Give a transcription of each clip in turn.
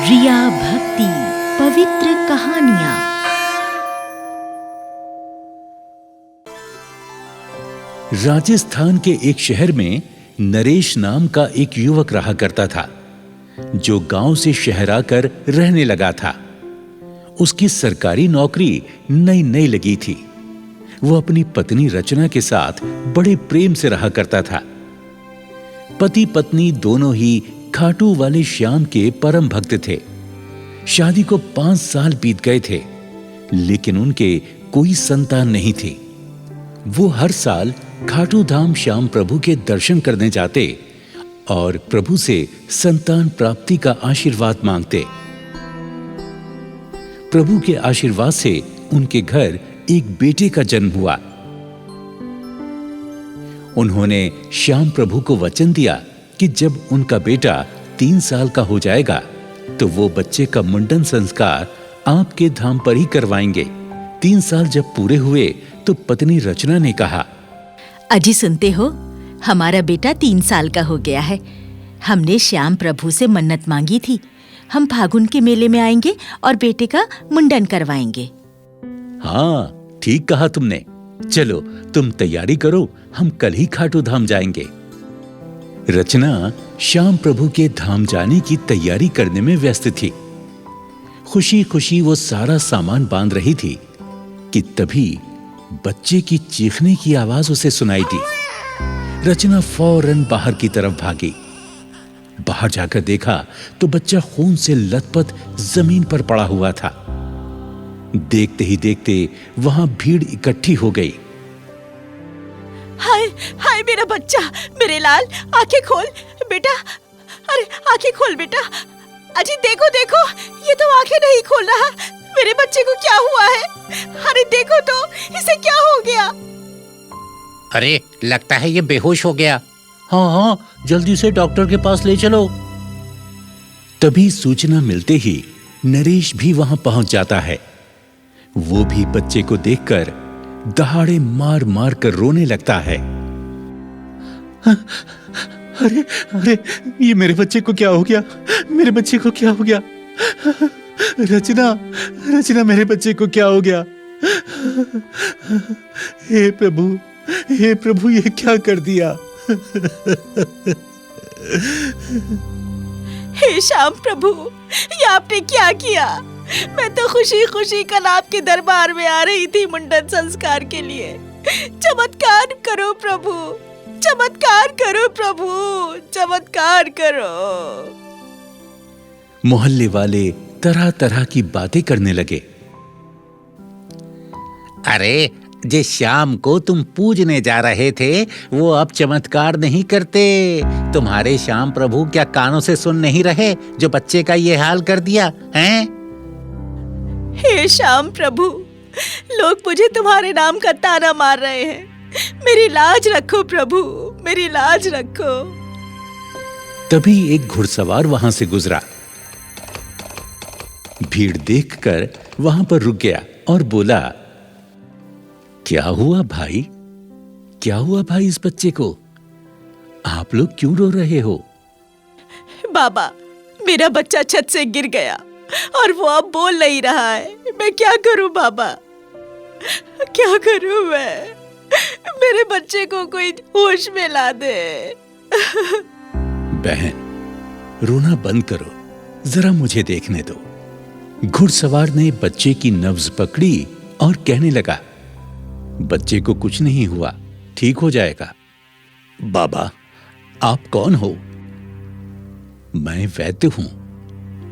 रिया भक्ति पवित्र कहानियां। राजस्थान के एक शहर में नरेश नाम का एक युवक रहा करता था, जो गांव से शहर आकर रहने लगा था। उसकी सरकारी नौकरी नई नई लगी थी। वो अपनी पत्नी रचना के साथ बड़े प्रेम से रहा करता था। पति पत्नी दोनों ही खाटू वाले श्याम के परम भक्त थे। शादी को 5 साल बीत गए थे, लेकिन उनके कोई संतान नहीं थी। वो हर साल खाटू धाम श्याम प्रभु के दर्शन करने जाते और प्रभु से संतान प्राप्ति का आशीर्वाद मांगते। प्रभु के आशीर्वाद से उनके घर एक बेटे का जन्म हुआ। उन्होंने श्याम प्रभु को वचन दिया कि जब उनका बेटा 3 साल का हो जाएगा तो वो बच्चे का मुंडन संस्कार आपके धाम पर ही करवाएंगे। 3 साल जब पूरे हुए तो पत्नी रचना ने कहा, अजी सुनते हो, हमारा बेटा 3 साल का हो गया है। हमने श्याम प्रभु से मन्नत मांगी थी, हम फागुन के मेले में आएंगे और बेटे का मुंडन करवाएंगे। हाँ, ठीक कहा तुमने। चलो तुम तैयारी करो, हम कल ही खाटू धाम जाएंगे। रचना श्याम प्रभु के धाम जाने की तैयारी करने में व्यस्त थी। खुशी खुशी वो सारा सामान बांध रही थी कि तभी बच्चे की चीखने की आवाज उसे सुनाई दी। रचना फौरन बाहर की तरफ भागी। बाहर जाकर देखा तो बच्चा खून से लथपथ जमीन पर पड़ा हुआ था। देखते ही देखते वहां भीड़ इकट्ठी हो गई। हाय हाय, मेरा बच्चा, मेरे लाल, आंखें खोल बेटा। अरे आंखें खोल बेटा। अजी देखो देखो, ये तो आंखें नहीं खोल रहा। मेरे बच्चे को क्या हुआ है? अरे देखो तो, इसे क्या हो गया? अरे लगता है ये बेहोश हो गया। हाँ हाँ, जल्दी से डॉक्टर के पास ले चलो। तभी सूचना मिलते ही नरेश भी वहां पहुंच जाता है। वो भी बच्चे को देखकर दहाड़े मार मार कर रोने लगता है। अरे अरे, ये मेरे बच्चे को क्या हो गया? मेरे बच्चे को क्या हो गया? रचना रचना, मेरे बच्चे को क्या हो गया? हे प्रभु, ये क्या कर दिया? हे श्याम प्रभु, ये आपने क्या किया? मैं तो खुशी खुशी कल आपके दरबार में आ रही थी मुंडन संस्कार के लिए। चमत्कार करो प्रभु, चमत्कार करो प्रभु, चमत्कार करो। मोहल्ले वाले तरह तरह की बातें करने लगे। अरे जिस श्याम को तुम पूजने जा रहे थे वो अब चमत्कार नहीं करते। तुम्हारे श्याम प्रभु क्या कानों से सुन नहीं रहे जो बच्चे का ये हाल कर दिया हैं? हे श्याम प्रभु, लोग मुझे तुम्हारे नाम का ताना मार रहे हैं। मेरी लाज रखो प्रभु, मेरी लाज रखो। तभी एक घुड़सवार वहां से गुजरा। भीड़ देखकर वहां पर रुक गया और बोला, क्या हुआ भाई? क्या हुआ भाई इस बच्चे को? आप लोग क्यों रो रहे हो? बाबा, मेरा बच्चा छत से गिर गया और वो अब बोल नहीं रहा है। मैं क्या करूं बाबा, क्या करूं मैं? मेरे बच्चे को कोई होश में ला दे। बहन, रोना बंद करो, जरा मुझे देखने दो। घुड़सवार ने बच्चे की नब्ज पकड़ी और कहने लगा, बच्चे को कुछ नहीं हुआ, ठीक हो जाएगा। बाबा, आप कौन हो? मैं वैद्य हूं,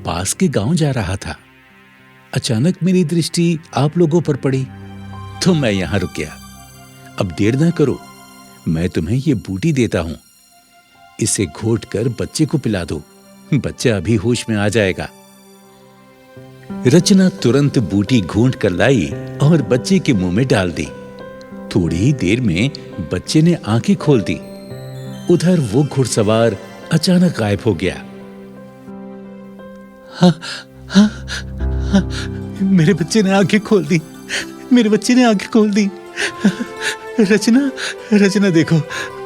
पास के गांव जा रहा था। अचानक मेरी दृष्टि आप लोगों पर पड़ी तो मैं यहां रुक गया। अब देर ना करो, मैं तुम्हें ये बूटी देता हूं, इसे घोट कर बच्चे को पिला दो, बच्चा अभी होश में आ जाएगा। रचना तुरंत बूटी घूंट कर लाई और बच्चे के मुंह में डाल दी। थोड़ी ही देर में बच्चे ने आंखें खोल दी। उधर वो घुड़सवार अचानक गायब हो गया। हाँ, हाँ, हाँ, मेरे बच्चे ने आंखें खोल दी, मेरे बच्चे ने आंखें खोल दी। रचना देखो,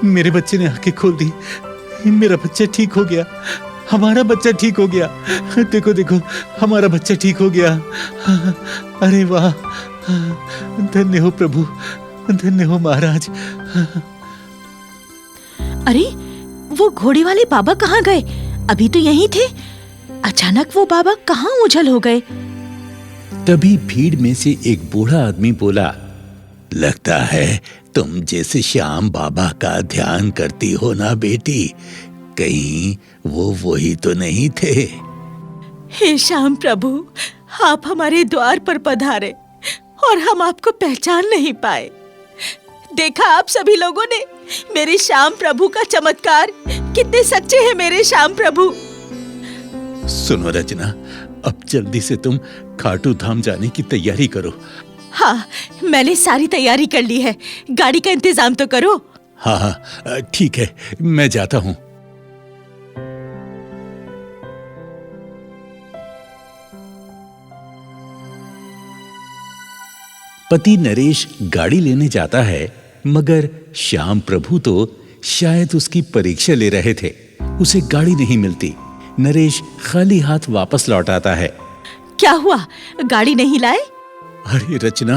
मेरे बच्चे ने आंखें खोल दी, मेरा बच्चा ठीक हो गया, हमारा बच्चा ठीक हो गया। देखो देखो, हमारा बच्चा ठीक हो गया। अरे वाह, धन्य हो प्रभु, धन्य हो महाराज। अरे वो घोड़े वाले बाबा कहाँ गए? अभी तो यहीं थे। अचानक वो बाबा कहाँ ओझल हो गए? तभी भीड़ में से एक बूढ़ा आदमी बोला, लगता है तुम जैसे श्याम बाबा का ध्यान करती हो ना बेटी, कहीं वो वही तो नहीं थे? हे श्याम प्रभु, आप हमारे द्वार पर पधारे और हम आपको पहचान नहीं पाए। देखा आप सभी लोगों ने मेरे श्याम प्रभु का चमत्कार, कितने सच्चे हैं मेरे श्याम प्रभु। सुनो रचना, अब जल्दी से तुम खाटू धाम जाने की तैयारी करो। हाँ, मैंने सारी तैयारी कर ली है, गाड़ी का इंतजाम तो करो। हाँ हाँ ठीक है, मैं जाता हूँ। पति नरेश गाड़ी लेने जाता है, मगर श्याम प्रभु तो शायद उसकी परीक्षा ले रहे थे। उसे गाड़ी नहीं मिलती। नरेश खाली हाथ वापस लौट आता है। क्या हुआ, गाड़ी नहीं लाए? अरे रचना,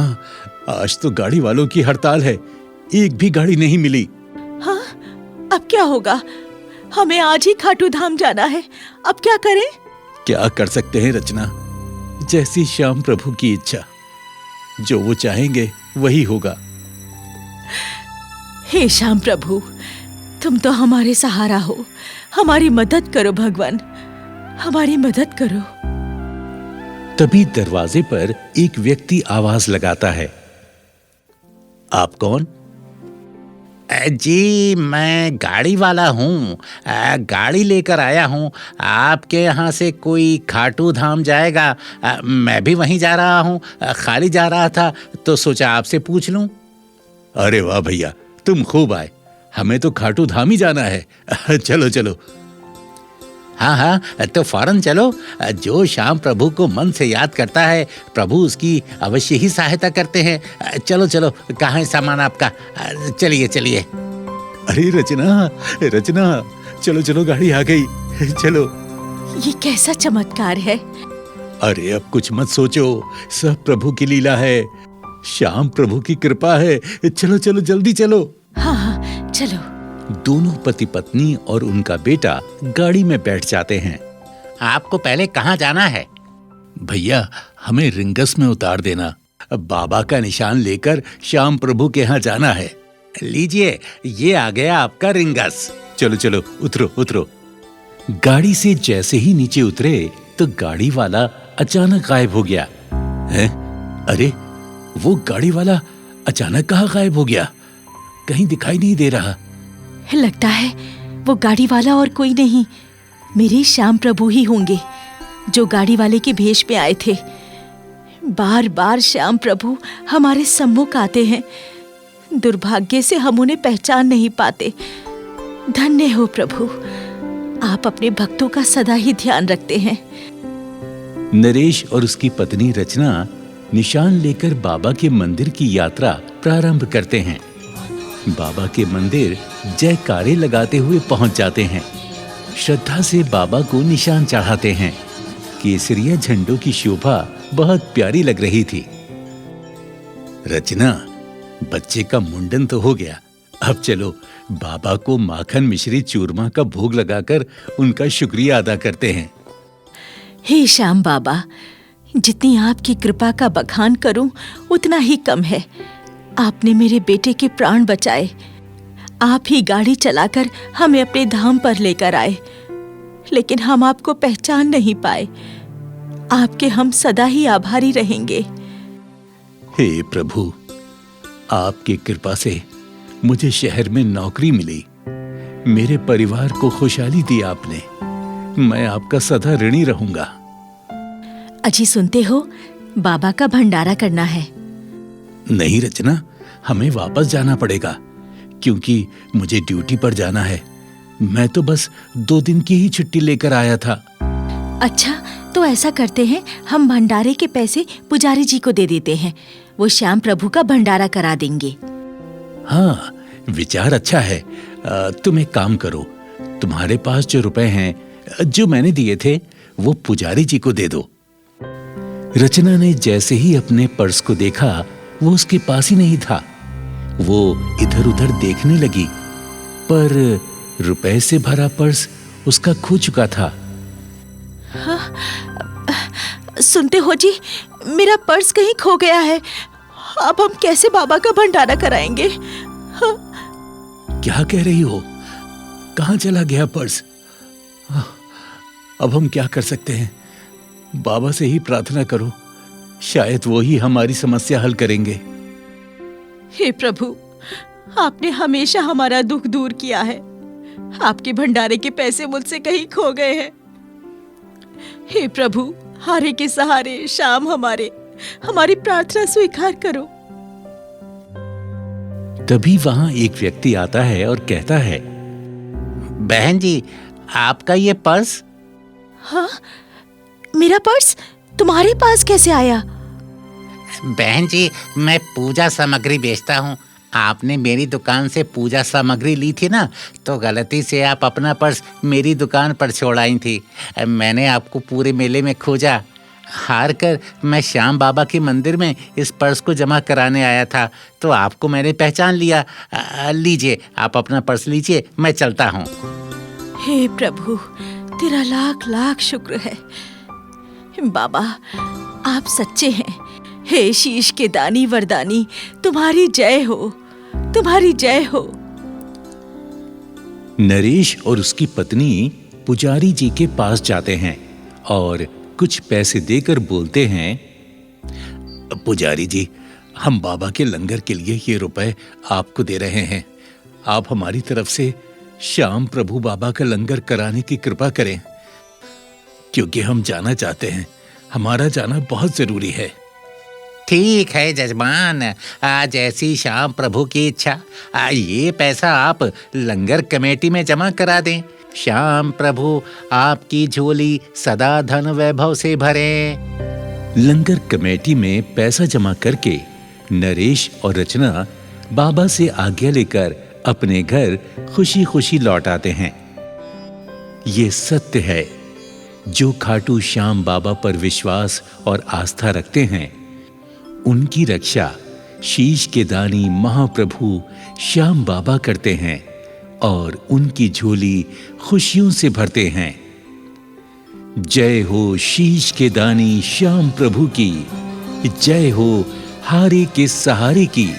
आज तो गाड़ी वालों की हड़ताल है, एक भी गाड़ी नहीं मिली। हाँ, अब क्या होगा? हमें आज ही खाटू धाम जाना है, अब क्या करें? क्या कर सकते हैं रचना, जैसी श्याम प्रभु की इच्छा, जो वो चाहेंगे वही होगा। हे श्याम प्रभु, तुम तो हमारे सहारा हो, हमारी मदद करो भगवान, हमारी मदद करो। तभी दरवाजे पर एक व्यक्ति आवाज लगाता है, आप कौन? जी, मैं गाड़ी वाला हूँ, गाड़ी लेकर आया हूँ। आपके यहाँ से कोई खाटू धाम जाएगा? मैं भी वहीं जा रहा हूँ, खाली जा रहा था तो सोचा आपसे पूछ लूँ। अरे वाह भैया, तुम खूब आए, हमें तो खाटू धाम ही जाना है। चलो चलो। हाँ हाँ, तो फौरन चलो। जो श्याम प्रभु को मन से याद करता है, प्रभु उसकी अवश्य ही सहायता करते हैं। चलो चलो, कहाँ है सामान आपका? चलिए चलिए। अरे रचना, रचना, चलो चलो, गाड़ी आ गई, चलो। ये कैसा चमत्कार है? अरे अब कुछ मत सोचो, सब प्रभु की लीला है, श्याम प्रभु की कृपा है। चलो चलो, जल्दी चलो। हाँ हाँ, चलो। दोनों पति पत्नी और उनका बेटा गाड़ी में बैठ जाते हैं। आपको पहले कहाँ जाना है? भैया, हमें रिंगस में उतार देना, बाबा का निशान लेकर श्याम प्रभु के यहाँ जाना है। लीजिए, ये आ गया आपका रिंगस। चलो चलो, उतरो उतरो। गाड़ी से जैसे ही नीचे उतरे तो गाड़ी वाला अचानक गायब हो गया। हैं? अरे वो गाड़ी वाला अचानक कहाँ गायब हो गया? कहीं दिखाई नहीं दे रहा। लगता है वो गाड़ी वाला और कोई नहीं, मेरे श्याम प्रभु ही होंगे, जो गाड़ी वाले के भेष में आए थे। बार बार श्याम प्रभु हमारे सम्मुख आते हैं, दुर्भाग्य से हम उन्हें पहचान नहीं पाते। धन्य हो प्रभु, आप अपने भक्तों का सदा ही ध्यान रखते हैं। नरेश और उसकी पत्नी रचना निशान लेकर बाबा के मंदिर की यात्रा प्रारंभ करते हैं। बाबा के मंदिर जयकारे लगाते हुए पहुंच जाते हैं। श्रद्धा से बाबा को निशान चढ़ाते हैं। केसरिया झंडों की शोभा बहुत प्यारी लग रही थी। रचना, बच्चे का मुंडन तो हो गया, अब चलो बाबा को माखन मिश्री चूरमा का भोग लगाकर उनका शुक्रिया अदा करते हैं। हे श्याम बाबा, जितनी आपकी कृपा का बखान करूं उतना ही कम है। आपने मेरे बेटे के प्राण बचाए, आप ही गाड़ी चलाकर हमें अपने धाम पर लेकर आए, लेकिन हम आपको पहचान नहीं पाए। आपके हम सदा ही आभारी रहेंगे। हे प्रभु, आपकी कृपा से मुझे शहर में नौकरी मिली, मेरे परिवार को खुशहाली दी आपने, मैं आपका सदा ऋणी रहूंगा। अजी सुनते हो, बाबा का भंडारा करना है। नहीं रचना, हमें वापस जाना पड़ेगा, क्योंकि मुझे ड्यूटी पर जाना है। मैं तो बस 2 दिन की ही छुट्टी लेकर आया था। अच्छा, तो ऐसा करते हैं, हम भंडारे के पैसे पुजारी जी को दे देते हैं, वो श्याम प्रभु का भंडारा करा देंगे। हाँ, विचार अच्छा है। तुम एक काम करो, तुम्हारे पास जो रुपए हैं जो मैंने दिए थे वो पुजारी जी को दे दो। रचना ने जैसे ही अपने पर्स को देखा वो उसके पास ही नहीं था। वो इधर उधर देखने लगी, पर रुपए से भरा पर्स उसका खो चुका था। सुनते हो जी, मेरा पर्स कहीं खो गया है। अब हम कैसे बाबा का भंडारा कराएंगे? हाँ। क्या कह रही हो? कहाँ चला गया पर्स? अब हम क्या कर सकते हैं? बाबा से ही प्रार्थना करो, शायद वो ही हमारी समस्या हल करेंगे। हे प्रभु, आपने हमेशा हमारा दुख दूर किया है। आपके भंडारे के पैसे मुझसे कहीं खो गए हैं। हे प्रभु, हारे के सहारे शाम हमारी प्रार्थना स्वीकार करो। तभी वहां एक व्यक्ति आता है और कहता है, बहन जी, आपका ये पर्स? हाँ, मेरा पर्स तुम्हारे पास कैसे आया? बहन जी, मैं पूजा सामग्री बेचता हूँ। आपने मेरी दुकान से पूजा सामग्री ली थी ना, तो गलती से आप अपना पर्स मेरी दुकान पर छोड़ आई थी। मैंने आपको पूरे मेले में खोजा। हार कर मैं श्याम बाबा के मंदिर में इस पर्स को जमा कराने आया था, तो आपको मैंने पहचान लिया। लीजिए, आप अपना पर्स लीजिए, मैं चलता हूँ। हे प्रभु, तेरा लाख लाख शुक्र है। बाबा, आप सच्चे हैं। हे शीश के दानी वरदानी, तुम्हारी जय हो, तुम्हारी जय हो। नरेश और उसकी पत्नी पुजारी जी के पास जाते हैं और कुछ पैसे देकर बोलते हैं, पुजारी जी, हम बाबा के लंगर के लिए ये रुपए आपको दे रहे हैं। आप हमारी तरफ से श्याम प्रभु बाबा का लंगर कराने की कृपा करें, क्योंकि हम जाना चाहते हैं। हमारा जाना बहुत जरूरी है। ठीक है जजमान, आज ऐसी श्याम प्रभु की इच्छा। ये पैसा आप लंगर कमेटी में जमा करा दें। श्याम प्रभु आपकी झोली सदा धन वैभव से भरे। लंगर कमेटी में पैसा जमा करके नरेश और रचना बाबा से आज्ञा लेकर अपने घर खुशी खुशी लौट आते हैं। ये सत्य है, जो खाटू श्याम बाबा पर विश्वास और आस्था रखते हैं, उनकी रक्षा शीश के दानी महाप्रभु श्याम बाबा करते हैं और उनकी झोली खुशियों से भरते हैं। जय हो शीश के दानी श्याम प्रभु की, जय हो हारे के सहारे की।